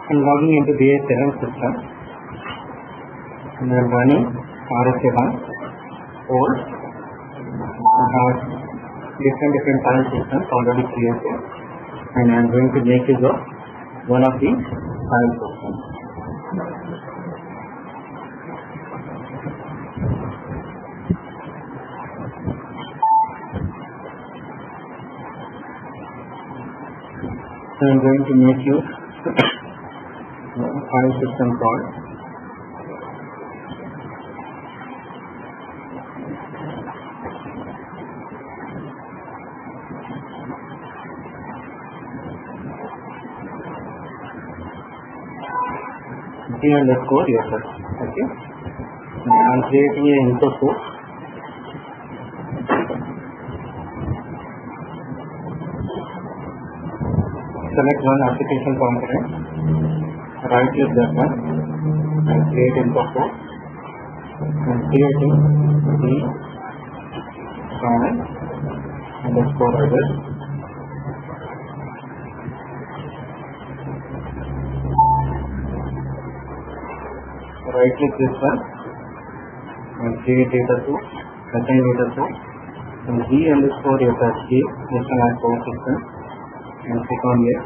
I'm logging into BA7 system and I'm running RSA1 or I have different file systems already created and I'm going to make use of one of the file systems. So I'm going to make use file system call. G_USR. Okay. I'm creating an input source. Select one application component, right click that one and create input source and creating the command underscore address. Right click this one and create data source, assign data source and G_USR national power system and click on yes.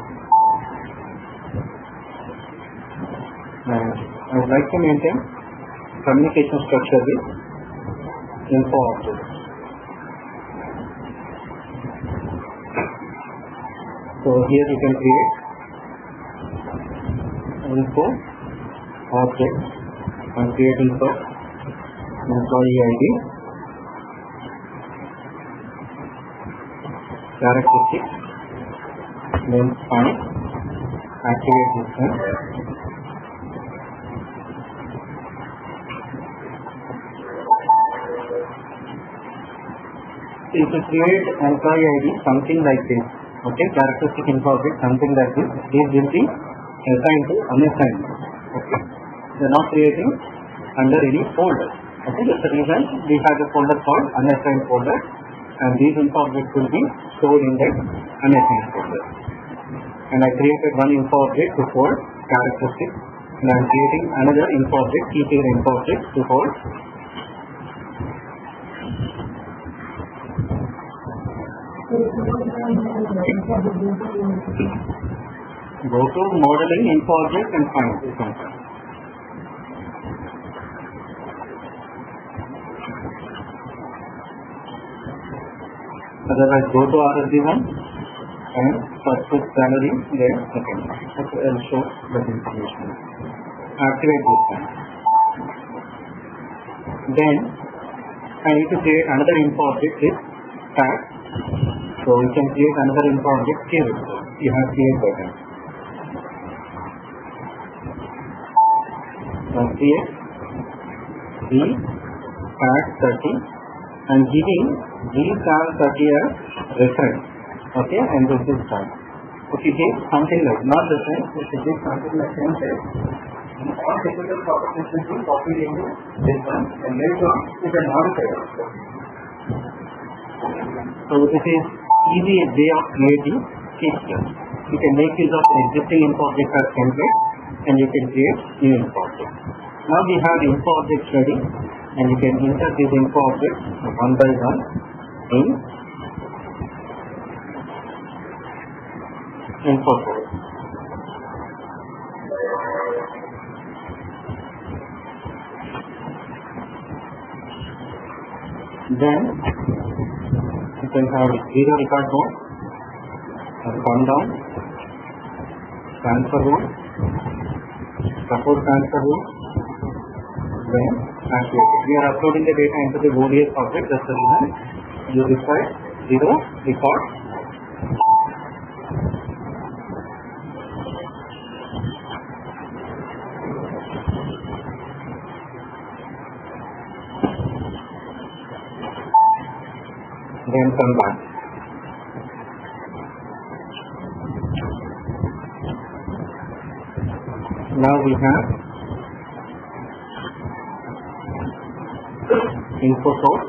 And I would like to maintain communication structure with info objects. So here you can create info object and creating first employee ID, characteristics, name fine, activate this one. If you create employee ID something like this, okay, characteristic info object something like this, these will be assigned to unassigned. Okay, they are not creating under any folder. Okay, that's the reason we have a folder called unassigned folder, and these info objects will be stored in that unassigned folder. And I created one info object to hold characteristics, and I am creating another info object, keeping info object to hold go to modeling info object and find this one. Otherwise go to RSD1 and first put salary there second. Okay, I'll show that information. Activate this one. Then I need to create another info object with tag. So we can create another info object here. You have create button. Now create the tag 30 and giving G_30 as reference. Okay, and this is time. If you give something like not reference, if you give something like template, all technical properties will be copied into this one and later on you can modify it. So this is easy way of creating features. You can make use of existing info object as template and you can create new info object. Now we have info objects ready and you can insert these info objects one by one in info source. Then you can have zero record mode, countdown, transfer rule, support transfer rule, then activate. We are uploading the data into the ODS object, that's the reason you require zero record. Then come back. Now we have info source,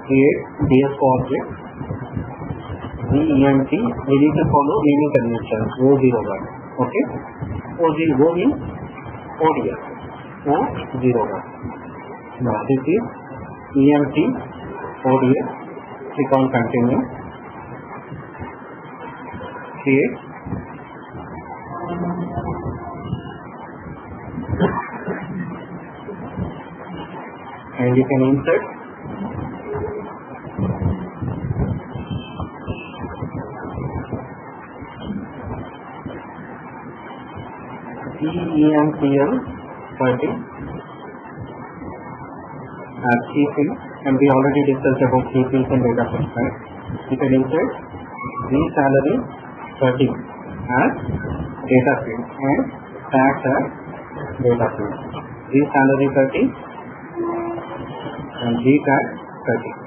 create DSO object, VEMT, we need to follow naming convention O01. Okay, O means ODS, O01. Now this is EMT ODS. Click on continue, create, and you can insert EMTL 30 as key field, and we already discussed about key fields and data fields, right? You can insert salary 30 as data field and tax as data field. Salary 30 and tax 30.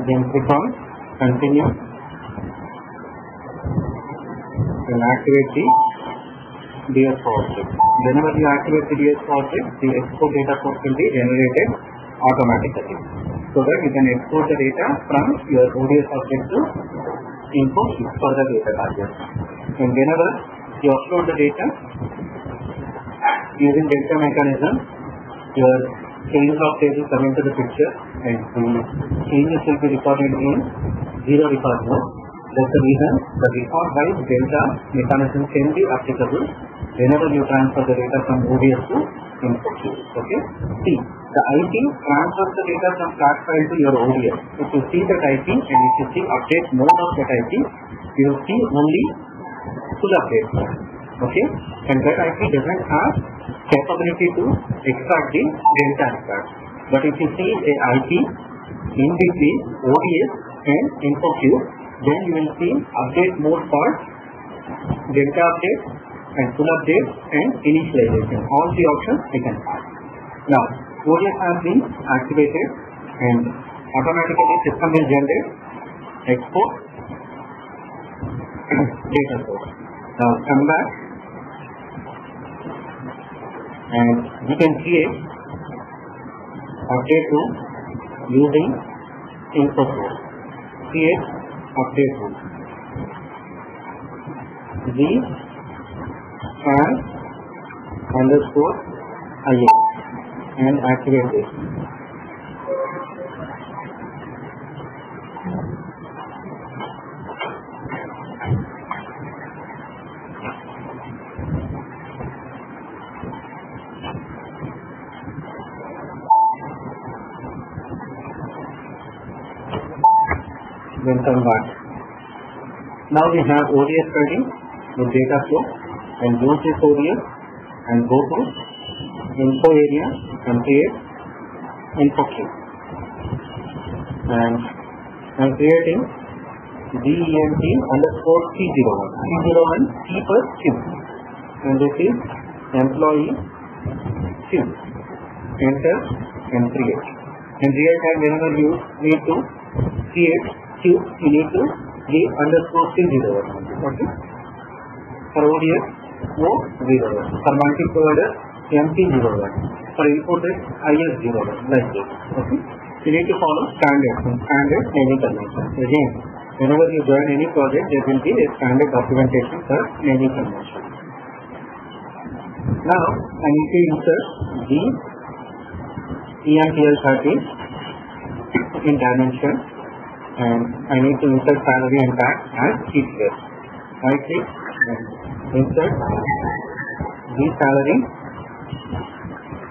Then click on continue and activate the DSO object. Whenever you activate the DSO object, the export data source will be generated automatically, so that you can export the data from your ODS object to input for the data target. And whenever you upload the data using delta mechanism, your change of table come into the picture, and the changes will be recorded in zero record mode. That's the reason the record wise delta mechanism can be applicable whenever you transfer the data from ODS to input queue. Okay. See, the IP transfers the data from start file to your ODS. If you see that IP and if you see update mode of that IP, you will see only full update mode. Okay, and that IP doesn't have capability to extract the delta record. But if you see a IP in between ODS and info queue, then you will see update mode for delta update and full update and initialization. All the options you can have. Now ODS has been activated and automatically system will generate export data source. Now come back and we can create update room using input room. Create update room. V_IN and activate this. Then come back. Now we have ODS ready with data flow, and use this ODS and go to info area and create info queue. And I'm creating VEMT underscore C01. C01 key per queue. And this is employee queue. Enter and create. In real time, whenever you need to create queue, you need to give underscore C01. Okay. For ODS, O01. For multi-provider, MT01. For imported, IS01. Like this. Okay. You need to follow standard naming convention. Again, whenever you join any project, there will be a standard documentation for naming convention. Now, I need to insert the EMTL30 in dimension, and I need to insert salary and tax as key field. Right click and insert the salary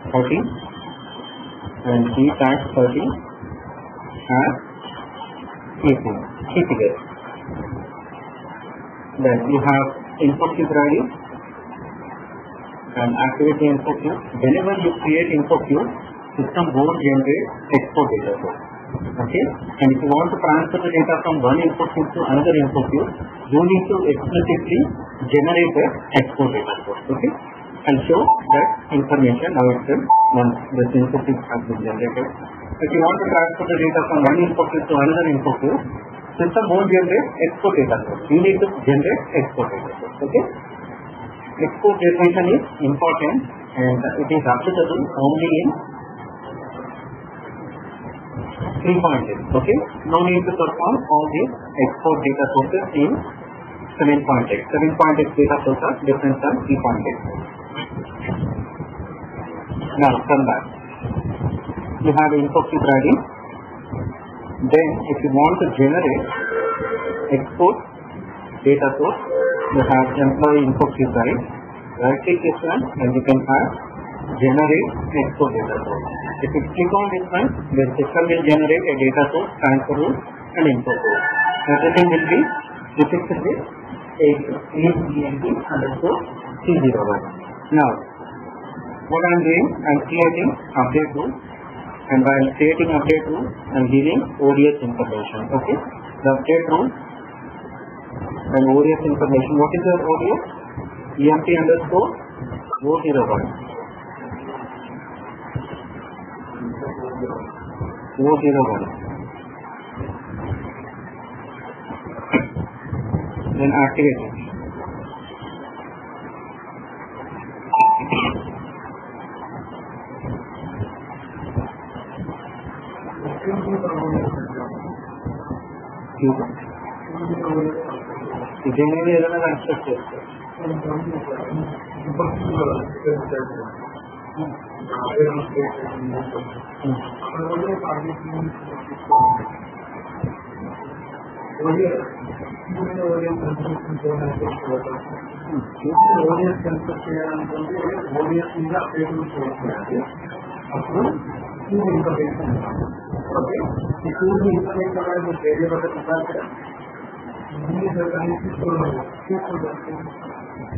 30 and the tax 30 as key figure. Then you have input queue ready and activate the info queue. Whenever you create info queue, system won't generate export data source. Okay, and if you want to transfer the data from one info queue to another info queue, you need to explicitly generate the export data source. Okay, and show that information now itself once the synthesis has been generated. If you want to transfer the data from one input field to another input field, system won't generate export data source. You need to generate export data source. Okay? Export definition is important and it is applicable only in 3.x. Okay? No need to perform all these export data sources in 7.x. 7.x data sources are different from 3.x. Now come back. You have input field ready. Then if you want to generate export data source, you have employee input field right. Right click this one and you can have generate export data source. If you click on this one, the system will generate a data source, transfer rule and input rule. Everything will be depicted with AENT_C01. Now, what I am doing, I am creating update rule, and while creating update rule, I am giving ODS information. Okay, the update rule and ODS information. What is your ODS? EMP_O01. O01. Then activate it. ఇదేమీ ఏదైనా construct చేస్తారు.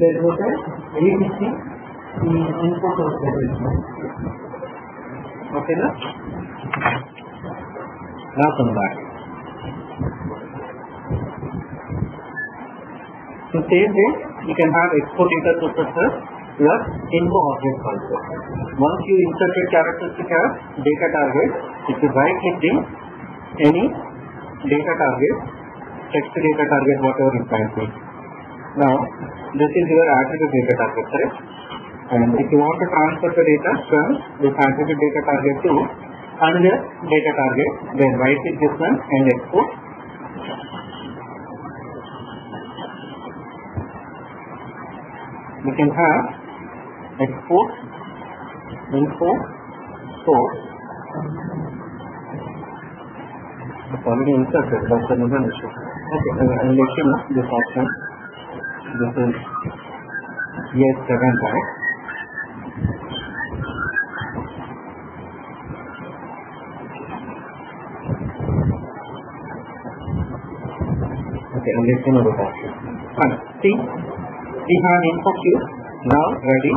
లేకపోతే ఏమిచ్చి ఈ input వస్తుంది. ఓకేనా? రాకుండా so same way you can have export data sources plus info object also. Once you inserted characteristic as data target, if you right click in any data target, text data target, whatever you can see. Now this is your attribute data target, correct? And if you want to transfer the data from this attribute data target to another data target, then right click this one and export. You can have export info source. It's already inserted, that's another issue. Okay, I'll let you know this option. This is ES7, right? Okay, I'll let you know the option. Fine. See, we have info queue now ready.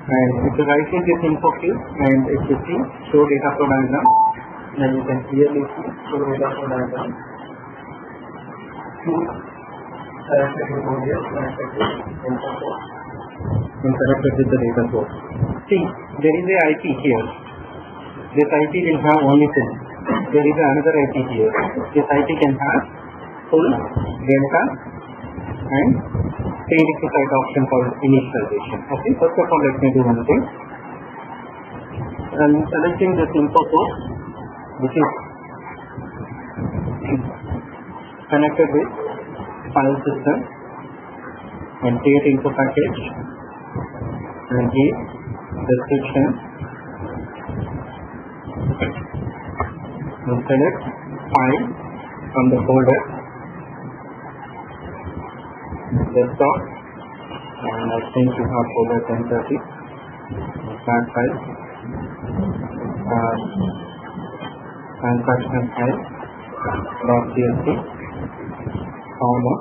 And if you right click this info queue and if you see show data flow diagram, then you can clearly see show data flow diagram. Connected with ODS, connected with info source, and connected with the data source. See, there is a IP here. This IP will have only thing. There is another IP here. This IP can have full delta and prerequisite option for initialization. Okay, first of all, let me do one thing. I am selecting this info source, which is connected with file system, and create info package and give description and select file from the folder desktop, and I think you have folder 1030 start file, transaction file .csv, comma,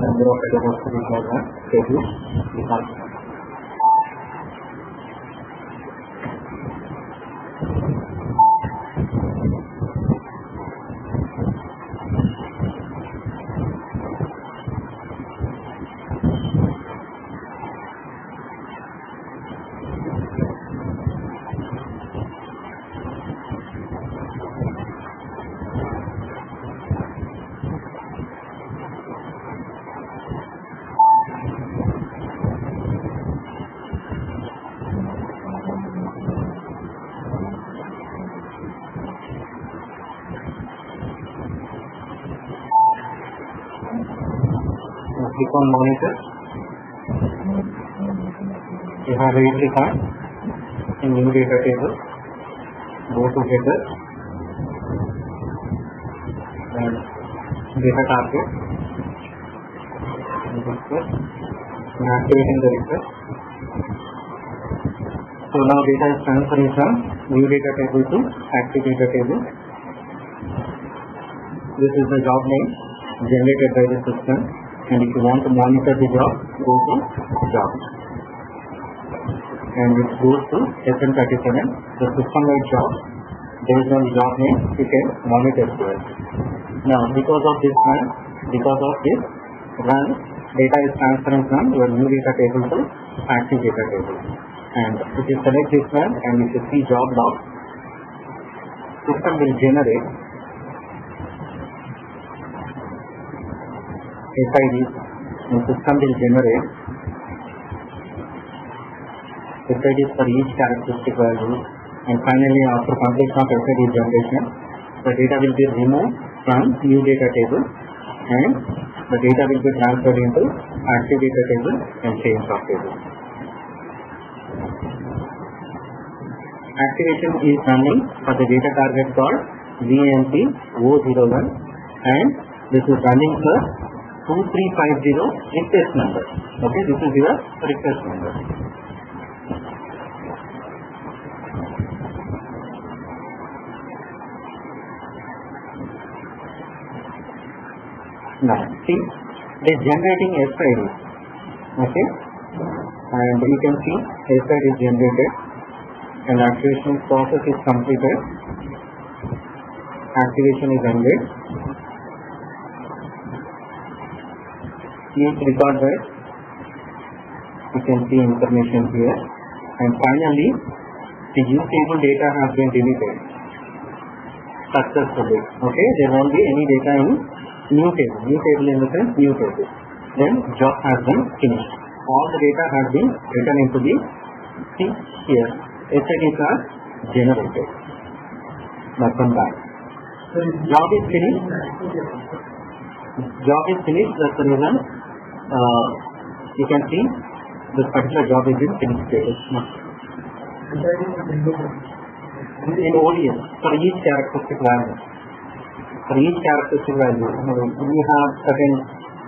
number of repositories like that, schedule, department. click on monitor. You have a record in new data table. Go to header and data target. And activating the request. So now data is transferring from new data table to active data table. This is the job name generated by the system, and if you want to monitor the job, go to job, and it goes to SN37, the system-wide job. Based on job name, you can monitor it. Now, because of this run, data is transferring from your new data table to active data table. And if you select this one and if you see job log, system will generate SIDs, and system will generate SIDs for each characteristic value, and finally after completion of SID generation, the data will be removed from new data table and the data will be transferred into active data table and change of table. Activation is running for the data target called VNP O01, and this is running for 2350 request number. Okay, this is your request number. Now, see, it is generating SID. Okay, and you can see SID is generated and activation process is completed. Activation is ended. Use record by, you can see information here, and finally the use table data has been deleted successfully. Okay, there won't be any data in new table in the sense new table. Then job has been finished. All the data has been written into the, see here, SIDs are generated. Now come back. Job is finished. That's the reason you can see this particular job is in finished status. In ODS for each characteristic value. We have certain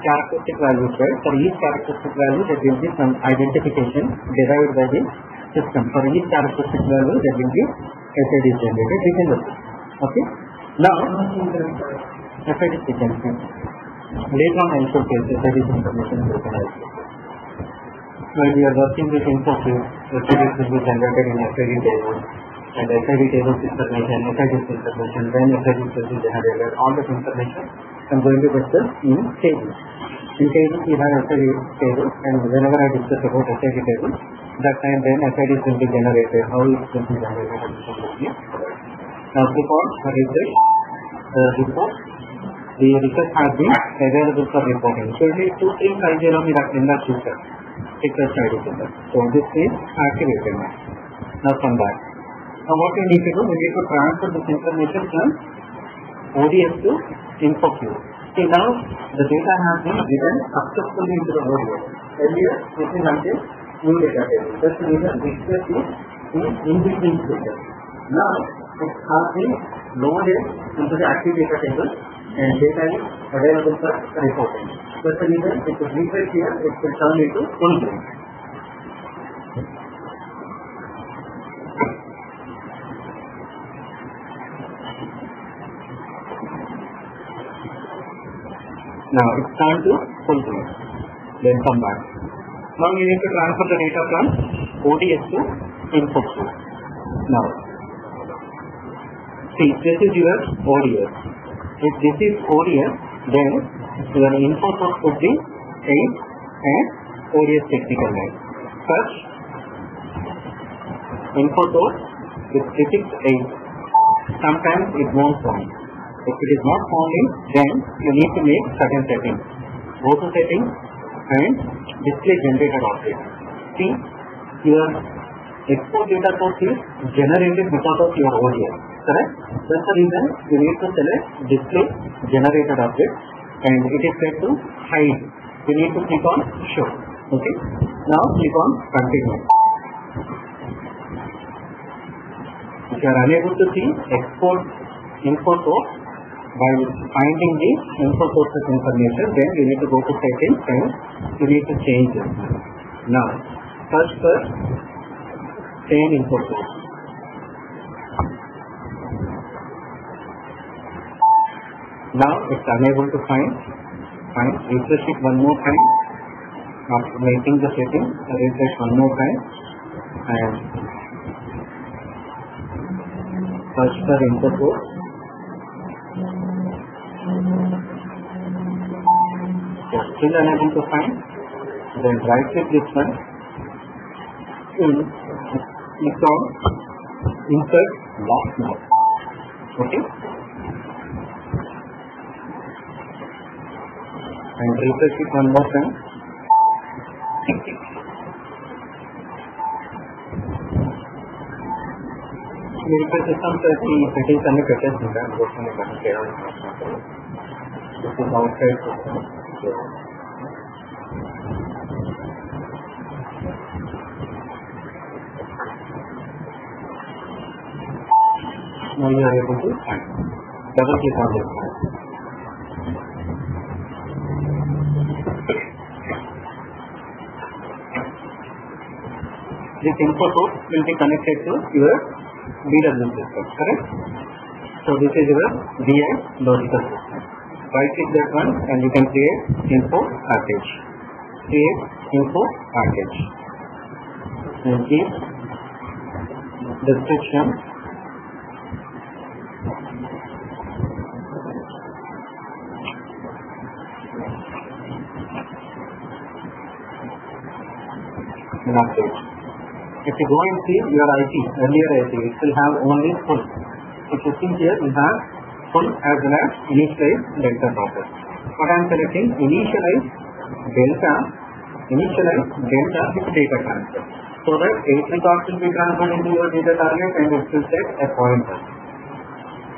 characteristic values, right? For each characteristic value, there will be some identification derived by the system. For each characteristic value, there will be SID generated within the system. Okay. Now, SID sequencing. Later on, I will show SID information is recognized. When we are working with Infosys, SID will be generated in SID table. And SID table information, SID information, when SID will be generated, all this information I'm going to discuss in tables. In tables we have SID table, and whenever I discuss about SID table, that time then SIDs will be generated, how it will be generated. Now report for refresh, the request has been available for reporting. So it is 2350 మీరు అక్కడ ఇందా చూసారు request ID కింద. So this is activated now. Now come back. Now what we need to do, we need to transfer this information from ODS to InfoQ. See now the data has been given successfully into the ODS. Earlier this is until new data table. That's the reason request is in between data. Now it has been loaded into the active data table and data is available for reporting. That's the reason it will refresh here, it will turn into full green. Now it's turned to full green. Then come back. Now you need to transfer the data from ODS to InfoQ. Now see, this is your ODS. If this is ODS, then your info source would be 8 and ODS technical name. Search info source with prefix 8. Sometimes it won't found. If it is not found, then you need to make certain settings. Go to settings and display generated object. See, your export data source is generated because of your ODS. Correct? That's the reason you need to select display generated object, and it is set to hide you need to click on show. Okay. Now click on continue. If you are unable to see export info source by finding the info sources information, then you need to go to settings and you need to change it. Now search for same info source. Now it's unable to find. Fine. Refresh it one more time. After making the setting, refresh one more time and search for info source. Still unable to find. Then right click this one. Click on insert box now. Okay. And refresh it one more time. You refresh system so the settings and the settings in that goes on the button here. This is outside system. So now you are able to find. Double click on this one. This info source will be connected to your BW system, correct? So this is your BI logical system. Right click that one and you can create info package. Create info package. And give description. And update. If you go and see your IT, earlier IT, it will have only full. If you see here, we have full as well as initialize delta process. What I am selecting, initialize delta with data transfer. So that 8 records will be transferred into your data target and it will set a pointer.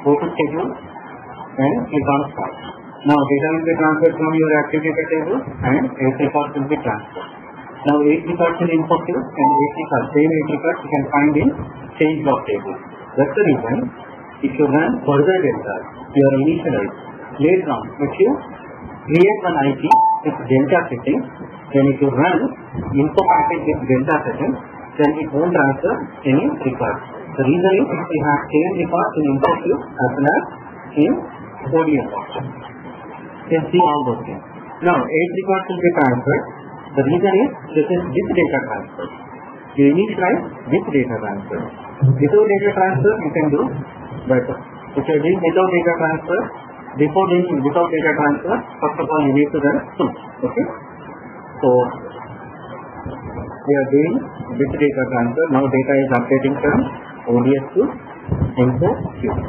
Go to schedule and click on start. Now data will be transferred from your active data table and 8 records will be transferred. Now 8 records in info field and 8 records, same 8 records you can find in change log table. That's the reason if you run further delta, your initialize later on, if you create one IP with delta setting, then if you run info package with delta setting, then it won't transfer any records. The reason is we have same records in info field as well as in ODM option. You can see all those things. Now 8 records will be transferred. The reason is this is with data transfer. You initialize with data transfer. Without data transfer you can do, but if you are doing without data transfer, before doing without data transfer, first of all you need to run full. Okay. So we are doing with data transfer. Now data is updating from ODS to info field.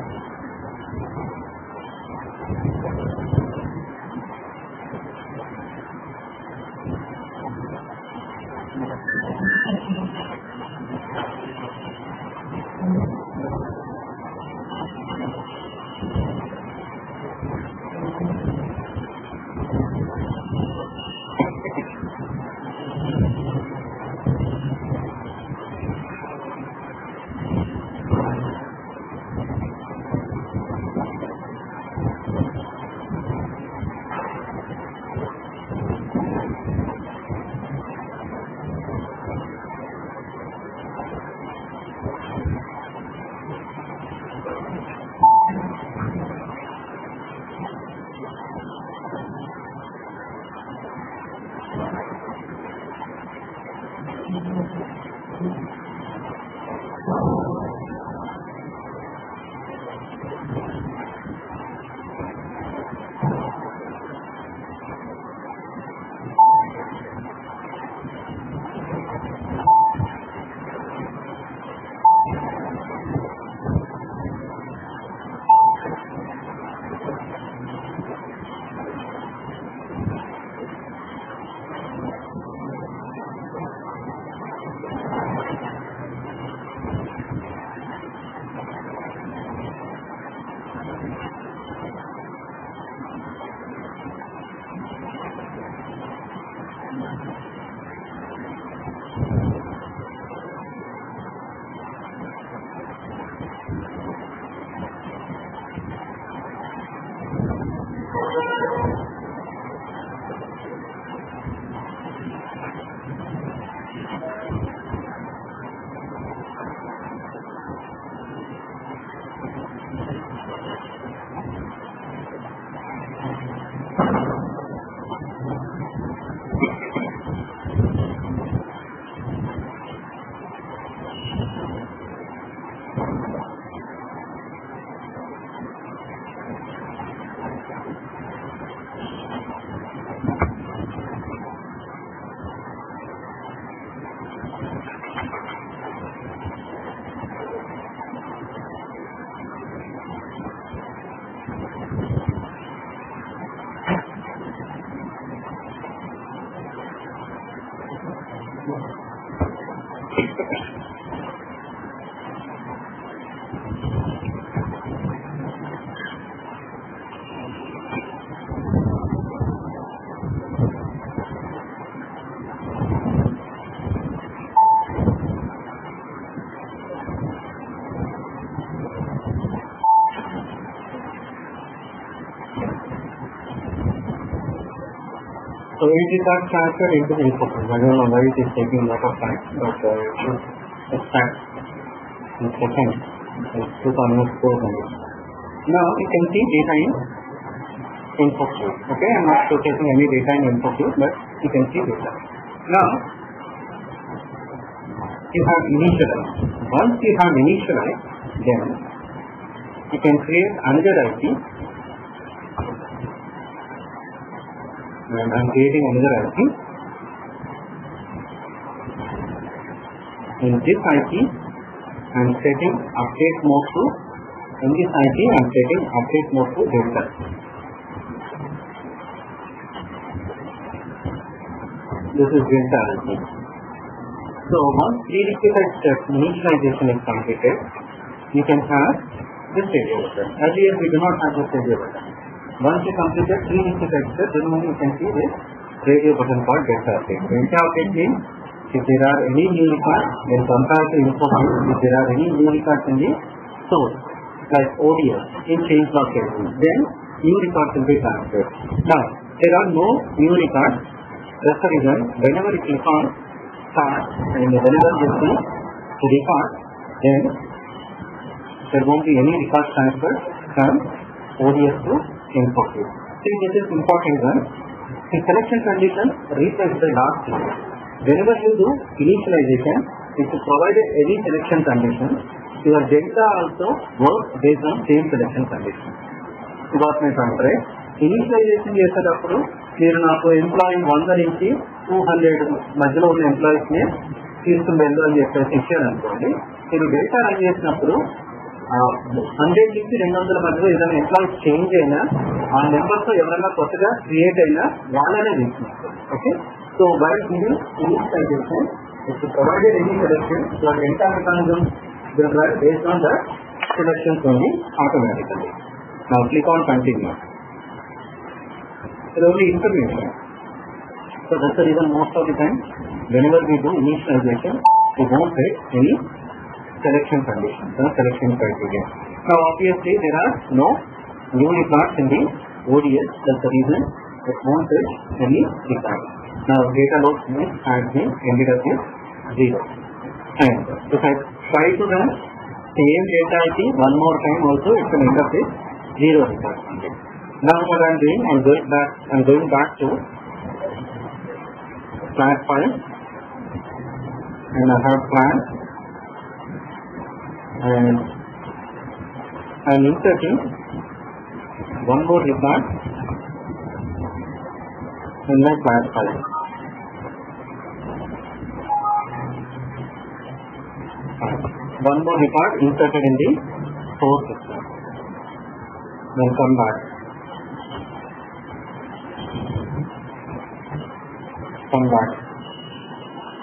So it is not transferred into the input. I don't know why it is taking a lot of time, but it starts in seconds. It's 2 almost 4 minutes. Now you can see data in input view. Okay, I am not showcasing any data in input view, but you can see data. Now you have initialized. Once you have initialized, then you can create another IP. And I am creating another IP. In this IP, I am setting update mode to. In this IP, I am setting update mode to delta. This is delta IP. So once prerequisite step initialization is completed, you can have this radio button. Earlier we do not have this radio button. Once you complete the prerequisite step, then only you can see this radio button called delta update. Delta update means if there are any new records, then compare to info view, if there are any new records in the source, like ODS in change log category, then new records will be transferred. Now, there are no new records. That's the reason whenever you click on start and whenever you see the record, then there won't be any records transferred from ODS to info view. See, this is important one. The selection condition replaced by last one. Whenever you do initialization, if you provided any selection condition, your delta also works based on same selection condition. You got my point, right? Initialization చేసేటప్పుడు మీరు నాకు employee 100 నుంచి 200 మధ్యలో ఉన్న employees ని తీసుకుంటూ అని చెప్పేసి ఇచ్చారు అనుకోండి. మీరు డేటా రన్ చేసినప్పుడు 100 నుంచి 200 మధ్యలో ఏదైనా ఎంప్లాయీస్ చేంజ్ అయినా ఆ నెంబర్స్ తో ఎవరైనా కొత్తగా క్రియేట్ అయినా వాళ్ళనే తీసుకుంటారు. Okay, so while giving initialization, if you provided any selection, your data mechanism will run based on the selections only automatically. Now click on continue. It's only information. So that's the reason most of the time whenever we do initialization, we won't get any selection conditions or selection criteria. Now obviously there are no new records in the ODS. That's the reason it won't get any records. Now data load has been ended up with 0. And if I try to run same data IP one more time also, it will end up with 0 records. Now what I am doing, I am going back to class file, and I have class, and I am inserting one more record in my class file. One more record inserted in the source system. Then come back.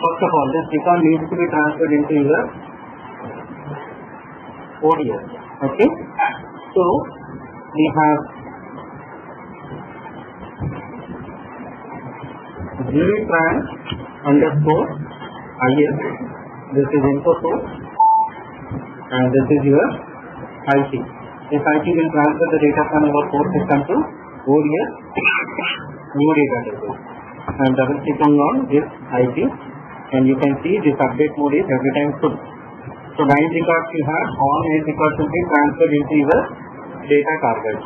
First of all, this record needs to be transferred into your ODS. Okay, so we have gtran underscore is. This is info source, and this is your IT. This IT will transfer the data from our core system to ODS new data table. I am double clicking on this IT, and you can see this update mode is every time full. So 9 records you have, all 9 records will be transferred into your data target.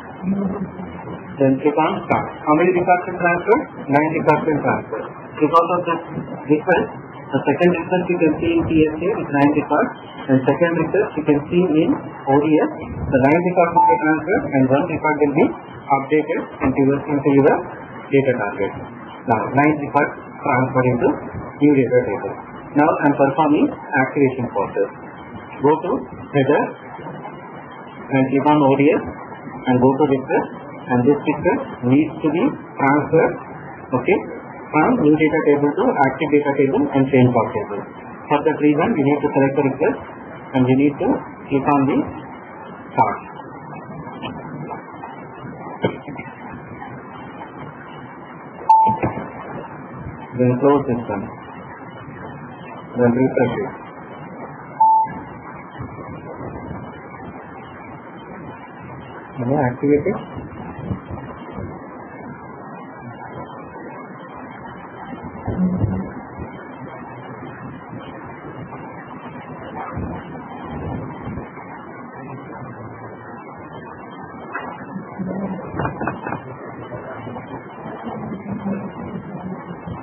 Then click on start. How many records will transfer? 9 records will transfer. Because of this request, the second request you can see in TSA is 9 records, and second request you can see in ODS. The 9 records will be transferred, and 1 record will be updated into your data target. Now 9 records transferred into new data table. Now I am performing activation process. Go to header and click on ODS and go to request, and this request needs to be transferred, okay, from new data table to active data table and change log table. For that reason, we need to select the request and we need to click on the start. Then close this one. Then refresh it. Activate it.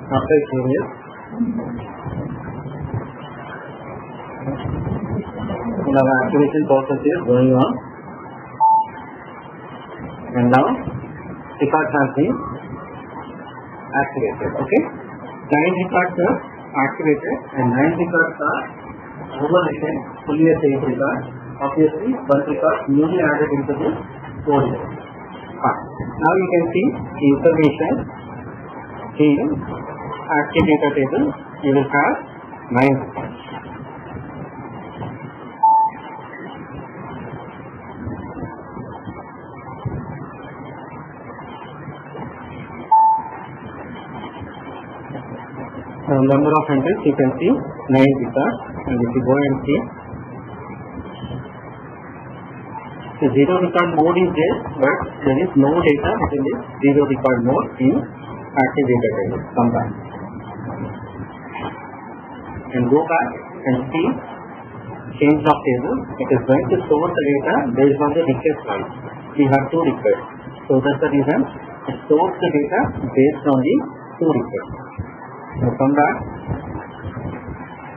After changes, our activation process is going on, and now records have been activated. Okay, 9 records are activated and 9 records are overwritten fully as 8 records. Obviously, 1 record newly added into the code. Now you can see the information in active data table. You will have 9 records. Number of entries you can see 9 records, and if you go and see, the 0 record mode is there, but there is no data within this 0 record mode in active data table. Come back and go back and see change of table. It is going to store the data based on the request file. We have 2 requests, so that's the reason it stores the data based on the 2 requests. So come back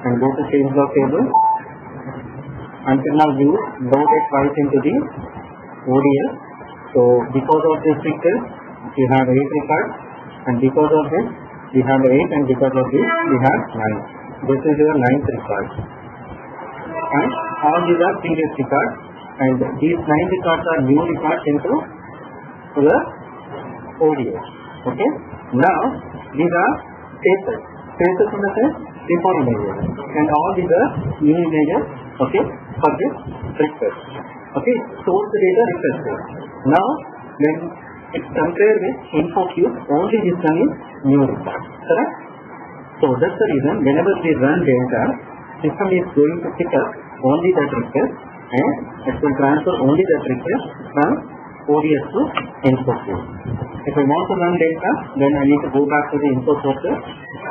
and go to change log table. Until now you loaded twice into the ODS. So because of this request you have 8 records, and because of this we have 8, and because of this we have 9. This is your 9th record, and all these are previous records, and these 9 records are new records into the ODS. Okay, now these are traces in the sense before images, and all these are new images, okay, for this request. Okay, source the data requested. Now when it compared with InfoCube, only this one is new record, correct? So that's the reason whenever we run data, system is going to pick up only that request, and it will transfer only that request from ODS to InfoCube. If I want to run data, then I need to go back to the info sources,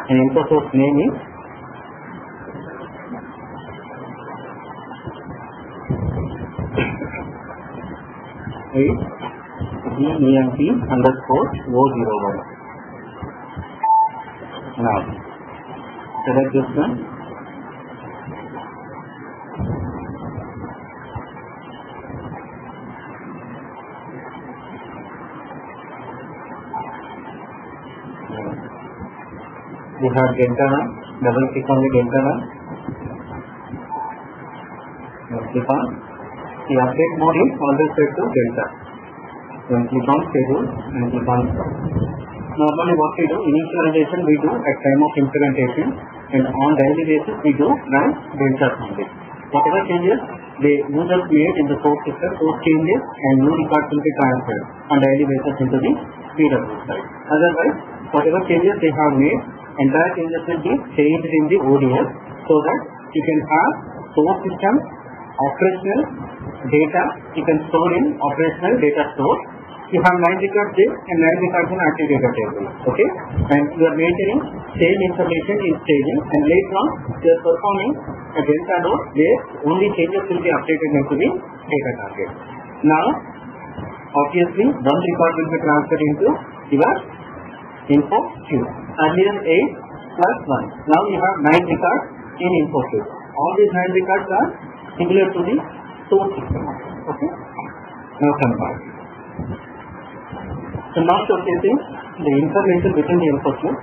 and info source name is EMP_O01. Now select this one. We have delta run. Double click on the delta run. Click on the update mode is always set to delta. Then click on schedule and click on start. Normally what we do, initialization we do at time of implementation, and on daily basis we do run delta only. Whatever changes the users made in the source system, those changes and new records will be transferred on daily basis into the PW side. Otherwise, whatever changes they have made, entire changes will be changed in the ODS, so that you can have source system operational data you can store in operational data store. You have 9 records there and 9 records in active data table. Okay, and you are maintaining same information in staging, and later on you are performing a delta load where only changes will be updated into the data target. Now, obviously, one record will be transferred into your info queue. Earlier 8 plus 1. Now you have 9 records in info queue. All these 9 records are similar to the source system. Okay. Now come back. So now showcasing the information within the info queue.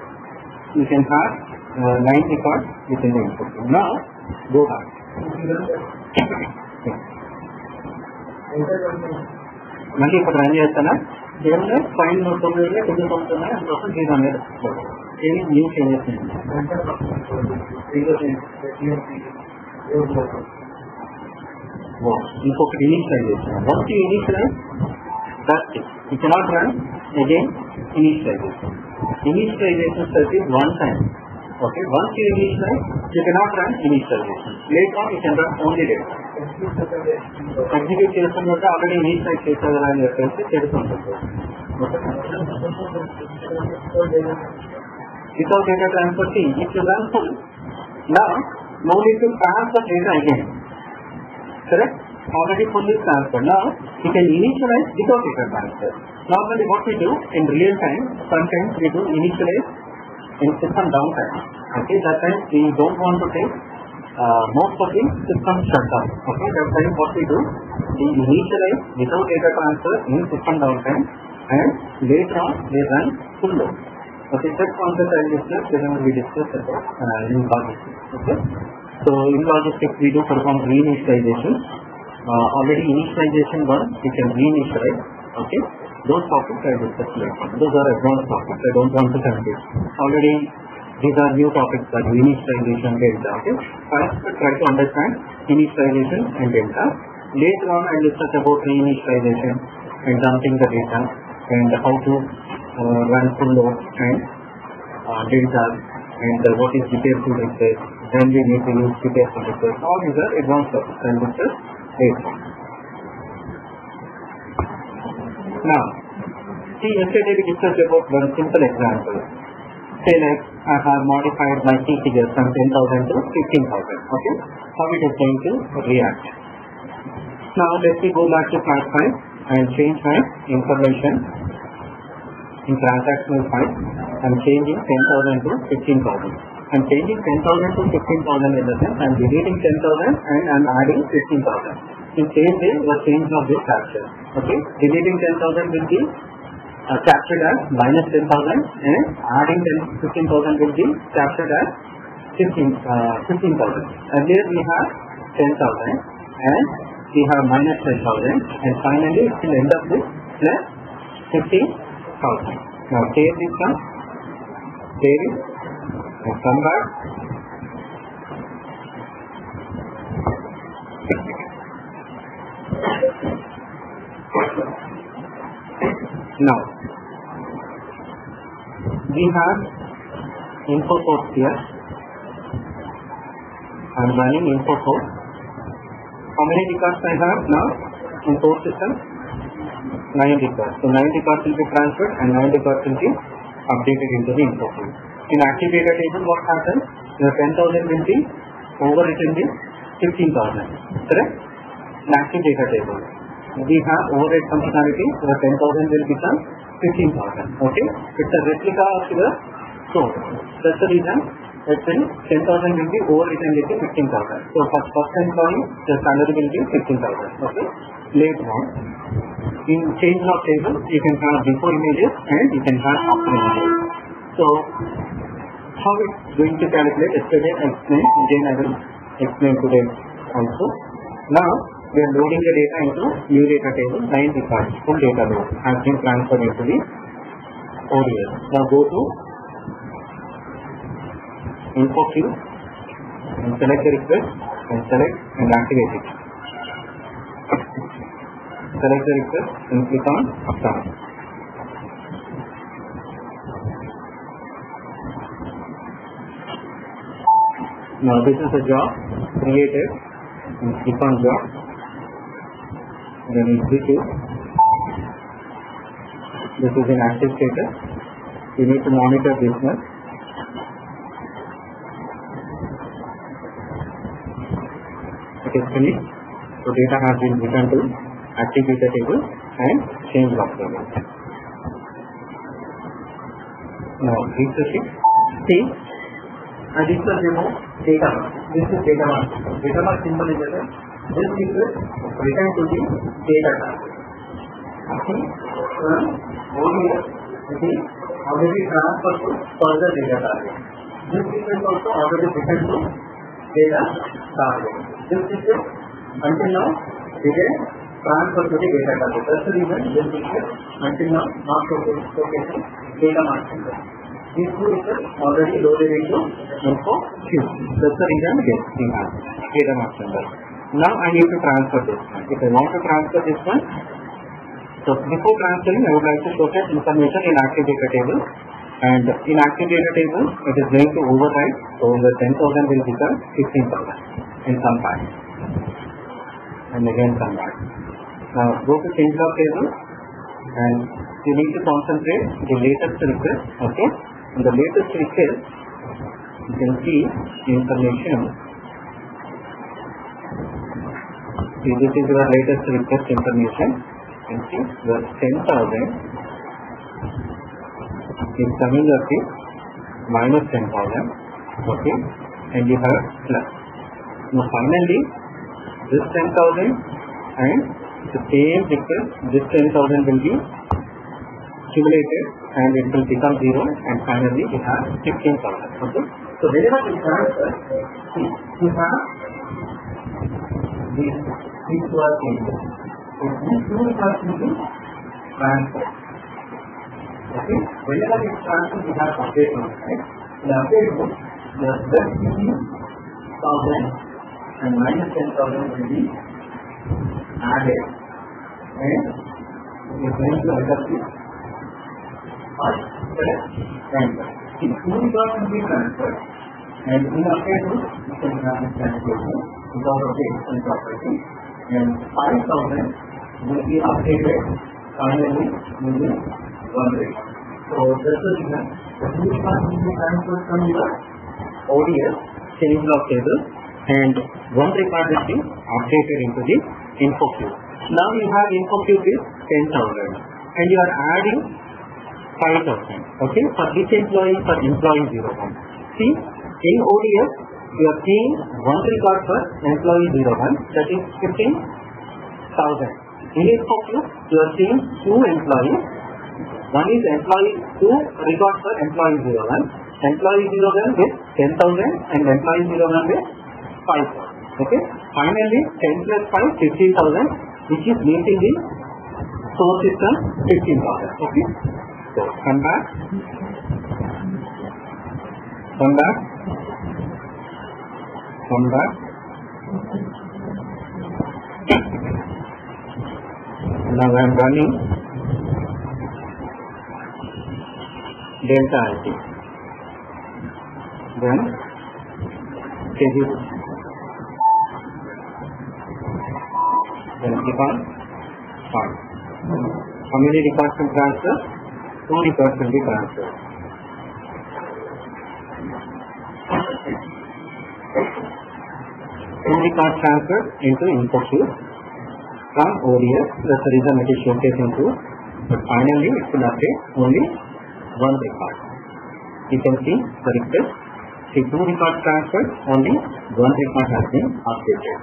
You can have 9 records within the info queue. Now go back. మళ్ళీ ఇప్పుడు run చేస్తానా ఏమన్నా fine 9 కింద పంపుతున్నాయి అందుకోసం దీని అనేది ఏమి new changes ఇంకొకటి initialization once you initialize that's it you cannot run again initialization. Initialization service one time. Okay, once you initialize, you cannot run initialization. Later on, you can run only data. Execute చేస్తున్నట్టు already initialize చేసేదా అని చెప్పేసి తెలుసుకుంటుంది. Without data transfer, see, if you run full, now no need to transfer data again. Correct? Already full is transferred. Now you can initialize without data transfer. Normally, what we do in real time, sometimes we do initialize in system downtime. Okay, that time we don't want to take most of the system shutdown. Okay, that time what we do, we initialize without data transfer in system downtime, and later on we run full load. Okay, that concept I discussed whenever we discussed about in logistics. Okay, so in logistics we do perform reinitialization. Already initialization one, we can reinitialize. Okay. Those topics I discussed later. Those are advanced topics. I don't want to confuse. Already, these are new topics like initialization, delta. Okay. First, try to understand initialization and delta. Later on, I discuss about reinitialization and dumping the data and how to run full load and delta and what is repair to request. Then we need to use repair to request. All these are advanced topics. I discuss later. Now, see, yesterday we discussed about one simple example. Say like I have modified my key figure from 10,000 to 15,000. Okay, how it is going to react. Now let me go back to part 5 and change my information in transactional file. I am changing 10,000 to 15,000. I am changing 10,000 to 15,000 in the sense I am deleting 10,000 and I am adding 15,000. In same way, the change of this capture. Okay, deleting 10,000 will be captured as minus 10,000 and adding 15,000 will be captured as 15,000. Earlier we have 10,000 and we have minus 10,000 and finally it will end up with plus 15,000. Now save this one, save it and come back. Now, we have info source here. I am running info source. How many records I have now in source system? 9 records. So 9 records will be transferred and 9 records will be updated into the info source. In active data table, what happens? The 10,000 will be overwritten with 15,000. Correct? In active data table, we have override functionality, so the 10,000 will become 15,000. Okay, it's a replica of the source. That's the reason that 10,000 will be overwritten with 15,000. So for first employee, the salary will be 15,000. Okay, later on, in change of table, you can have before images and you can have after images. So how it's going to calculate? Yesterday I explained, again I will explain today also. Now we are loading the data into new data table, 9 records, full data load has been transferred into the ODS. Now go to info queue and select the request and select and activate it. Select the request and click on start. Now this is a job created and click on job. then execute. This is in active status. You need to monitor this one. It is finished. So data has been returned to active data table and change log table. Now refresh it. See, this was data mark. This is data mark. Data mark symbol is there. This is returned to the data target. Okay. It is already transferred to further data target. This is also already returned to data target. This is until now it is transferred to the data target. That's the reason this is until now not showcasing data mark symbol. These two is already loaded into info queue. That's the reason we have data mark symbol. Now I need to transfer this one. If I want to transfer this one, so before transferring I would like to showcase information in active data table, and in active data table it is going to override, so the 10,000 will become 15,000 in some time, and again come back. Now go to change log table and you need to concentrate the latest request. Okay, in the latest request you can see information. See, this is your latest request information. You can see your 10,000 is coming up with minus 10,000. Okay, and you have plus. Now finally this 10,000 and the same request, this 10,000 will be accumulated and it will become 0, and finally we have 15,000. Okay, so whenever we transfer, see, you have these two are changes. So these two requests will be transferred. Okay, whenever we transfer we have update mode, right? In update mode, the 15,000 and minus 10,000 will be added, and we are going to adjust it. And if two records will be transferred, and in update mode you can have this translation because of the expense property, and 5,000 will be updated finally using one record. So this is the two records will be transferred from your ODS change log table, and one record will be updated into the info queue. Now you have info queue with 10,000 and you are adding 5,000. Okay, for each employee, for employee 01. See, in ODS you are seeing one record for employee 01, that is 15,000. In info queue you are seeing two employees. One is employee 2 record for employee 01. Employee 01 with 10,000 and employee 01 with 5,000. Okay. Finally, 10 plus 5, 15,000, which is meeting the source system 15,000. Okay. So come back. Come back. Come back. Now I am running delta IT. Then schedule. Then click on start. How many records will transfer? 2 records will be transferred. Two records transferred into info queue from ODS. That's the reason it is showcasing to. But finally it will update only one record. You can see the request. See, 2 records transferred, only one record has been updated.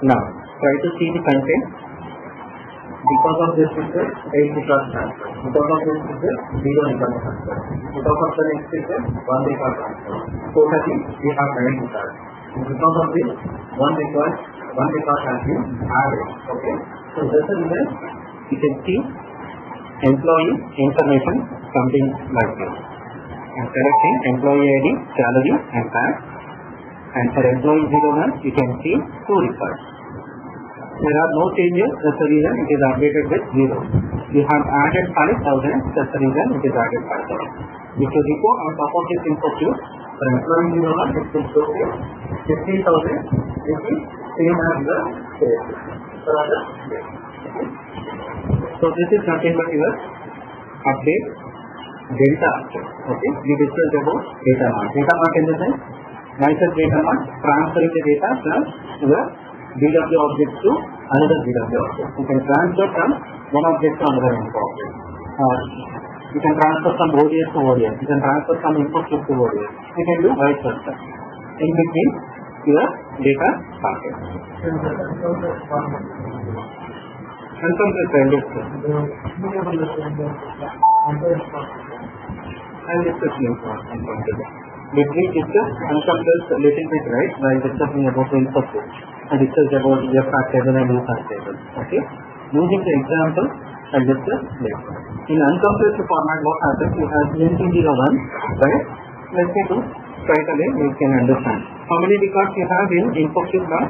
Now try to see the content. Because of this request, 8 records transferred. Because of this request, 0 records transferred. Because of the next request, 1 record transferred. Totally we have 9 records. Because of this, one record has been added. Okay. So that's the reason you can see employee information something like this. And selecting employee ID, salary and tax. And for employee 01, you can see 2 records. There are no changes, that's the reason it is updated with 0. You have added 5,000, that's the reason it is added 5,000. If you go on top of this info queue, for employee 01, it will show 15,000, which is same as the sales. So this is nothing but your update delta update. Okay, we discussed about data mart. Data mart in the sense, myself data mart transferring the data from your BW object to another BW object. You can transfer from one object to another object. You can transfer from ODS to ODS. You can transfer from input to ODS. You can do vice versa. In between your data packet. Uncompressed, I'll discuss. I'll discuss uncompressed. Let me discuss uncompressed a little bit, right, while discussing about the input. I discussed about your fact table and your fact table. Okay? Using the example, I'll discuss later. In uncompressed format, what happens? You have ENT01, right? Let me do straight away, you can understand. How many records you have in input queue class?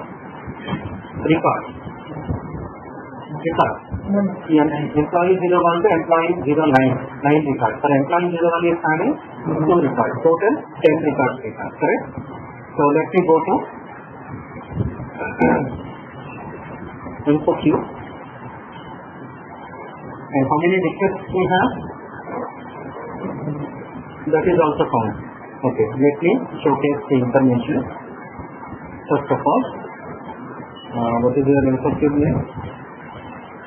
Records. Employee 01 to employee 09, 9 records. For employee 01 is having 2 records. Total 10 records, correct? So let me go to input queue. And how many requests we have? That is also found. Okay, let me showcase the information. First of all, what is your input queue name?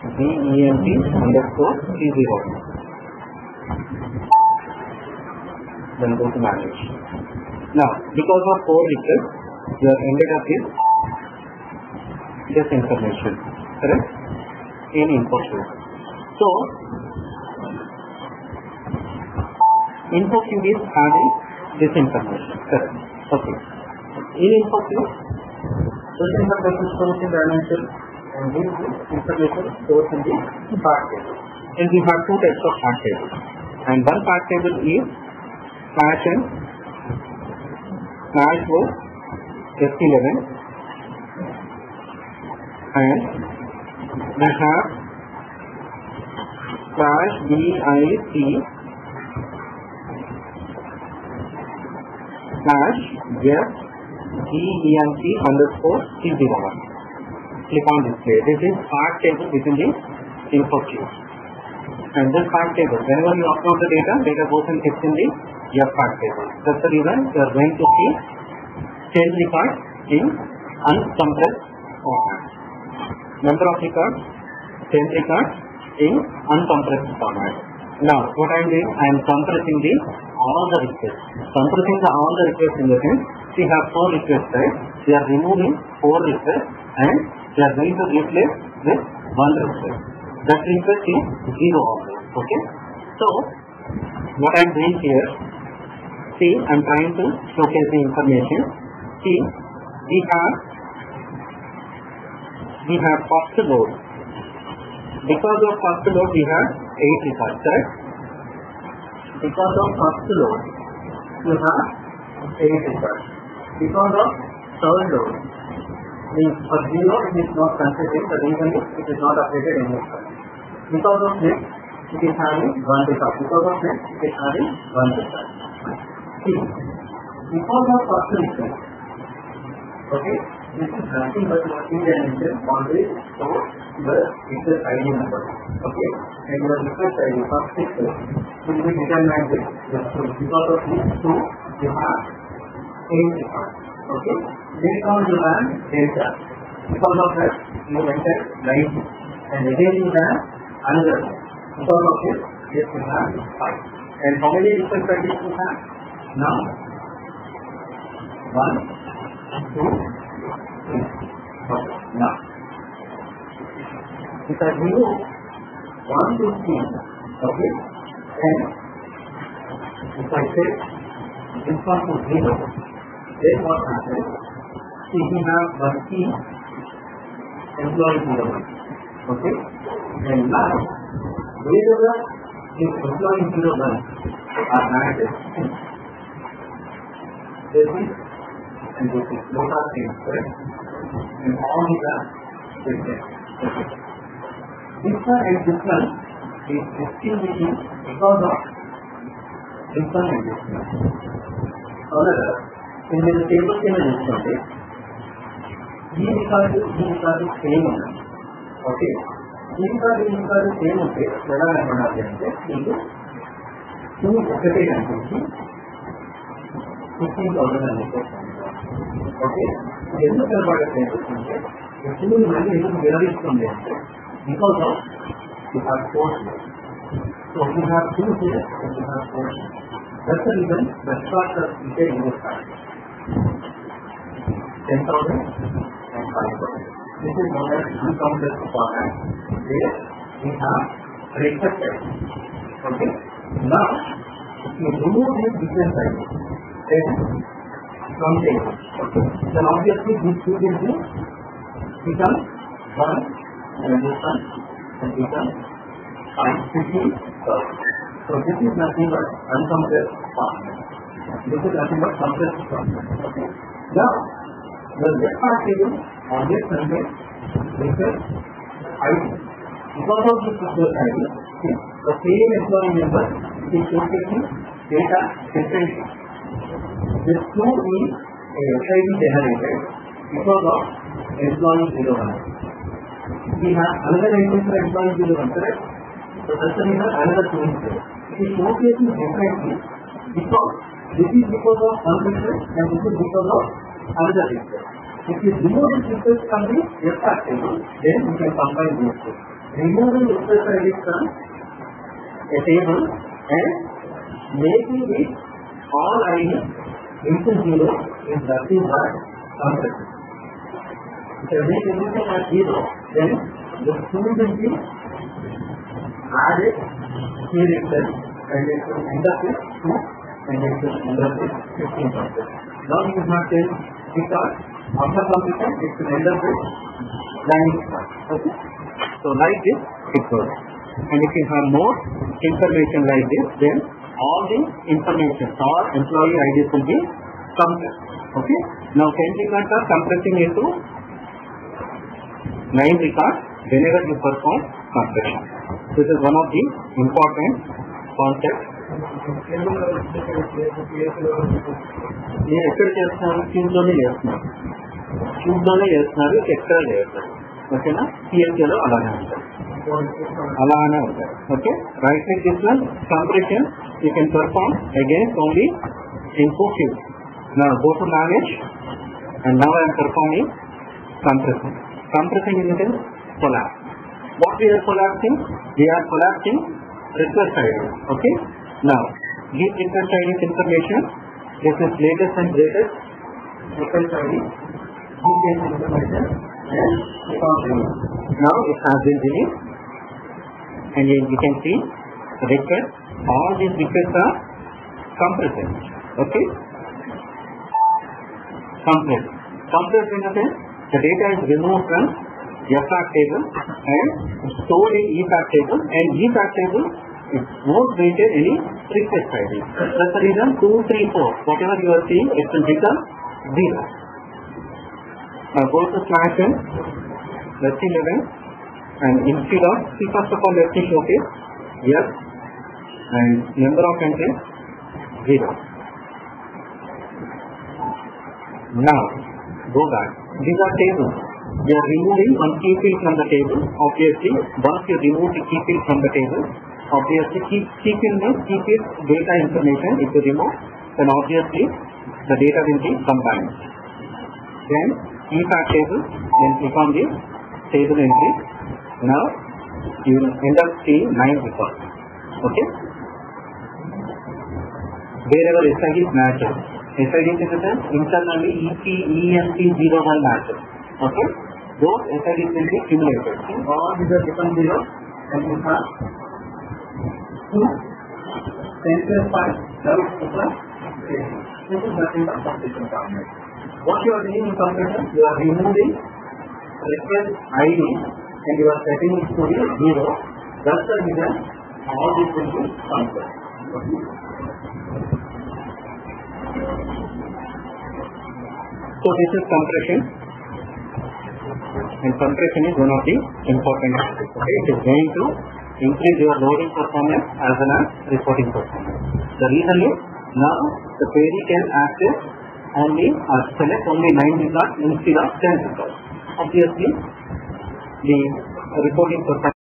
VEMP_C0. Then go to manage. Now, because of 4 requests, you are ended up with this information, correct? In input queue. So, input queue is having this information, correct? Okay. In input queue, this information stores in dimension and this information stores in the fact table. And we have 2 types of fact tables. And one fact table is slash n slash o S11 and we have slash BIC slash FGEMP_C01. Click on display. This is fact table within the input queue. And this fact table, whenever you upload the data goes and sits in the F fact table. That's the reason you are going to see change records in uncompressed format. Number of records, change records in uncompressed format. Now, what I am doing, I am compressing all the requests. Compressing all the requests in the sense, we have 4 requests, right? We are removing 4 requests and we are going to replace with 1 request. That request is 0 always. Okay? So, what I am doing here, see, I am trying to showcase the information. See, we have first load. Because of first load, we have 8 records, correct? Because of first load, you have 8 records. Because of third load, means for 0 it is not considered, the reason is it is not updated anywhere. Because of this, it is having 1 record. Because of this, it is having 1 record. See, because of first request, okay, this is nothing but in dimension always store the request ID number. Okay, and your request ID first request will be determined with this. So because of these 2, you have 8 records. Okay, based on you have data. Because of that, you enter 90, and again you have another. Because of this, yes, you have 5. And how many request IDs you have? Now, 1, 2, 3. Okay, now, if I remove 1 to 3, okay, and if I say this one to 0, then what happens? See, we have 1 key, employee 01, okay, and now, wherever this employee 01 are added, this is and this is both are things, correct? And all these are different. This one and this one is distinguishing because of this one and this one. However, in the table can I display ఈ record same ఉన్నాయి. Okay, ఈ record same ఉంటే ఎలా కనపడాలి అంటే మీకు 2 ఒకటే కనిపించి 15,000 అని చెప్పేస్తాను. ఓకే, ఎందుకు కనపడట్లేదు అంటే 2 మళ్ళీ ఎందుకు వివరిస్తుంది అంటే because of you have 4 here. So you have 2 here and you have 4 here. That's the reason the shots are here in this time. 10,000 and 5,000. This is known as uncounted format where we have restricted. Okay. Now, if you remove these different sizes, then from there, okay, then obviously these two will become 1 and this one and become 15,000. So this is nothing but uncompressed format. This is nothing but compressed format. Okay. Now, the left part table always contains record ID. Because of this record ID, the same employee member is showcasing data separately. This 2 is SID generated because of employee 01. We have another entry for employee 01, correct? So that's the reason another 2 is there. It is showcasing differently because this is because of one record and this is because of another record. If you remove this request from the FR table, then you can combine these two. Removing request ID from a table and making it all ID into 0 is nothing but compression. If you make everything at 0, then the 2 will be added here itself and it will end up with 2 and it will end up with 15%. Now it is not saying because after completion it will end up with 9. Okay. So like this it goes. And if you have more information like this, then all the information or employee IDs will be compressed. Okay. Now 10 records are compressing into 9 records whenever you perform compression. This is one of the important concepts. నేను ఎక్కడ చేస్తున్నాను, క్యూబ్లోనే చేస్తున్నారు, ఎక్కడ చేస్తున్నారు. ఓకేనా, సిఎస్ఏలో అలానే ఉంటారు. Okay, right side this one compression you can perform against only info cube. Now go to manage and now I am performing compression. Compressing is a collapse. What we are collapsing? We are collapsing request ID. Okay. Now give request ID information. This is latest and greatest request ID. Give this information and removed. Now it has been released and you can see the request. All these requests are compressing. Okay. Compressed in the sense the data is removed from FR table and stored in EFAC table, and EFAC table is won't maintain any request ID. That's the reason 2, 3, 4 whatever you are seeing it will become 0. Now go to slash n, let's see 11, and instead of first of all let me showcase yes and number of entries 0. Now go back. These are tables. We are removing one key field from the table. Obviously, once you remove the key field from the table, obviously key field means key field data information. If you remove, then obviously the data will be combined. Then EFAC table, then click on the table entry. Now you will end up seeing 9 records. Okay. Wherever SID matches. SID is the internally EMP01 matches. Okay. Those SIDs will be cumulated. All these are become 0 and you have 2, 10 plus 5, that is equal 10. This is nothing but compression format. What you are doing in compression, you are removing request ID and you are setting it to be 0. That's the reason all this will be compressed. Okay. So this is compression, and compression is one of the important aspects. Okay, it is going to increase your loading performance as well as reporting performance. The reason is now the query can access and we select only 9 records instead of 10 records. Obviously, the reporting process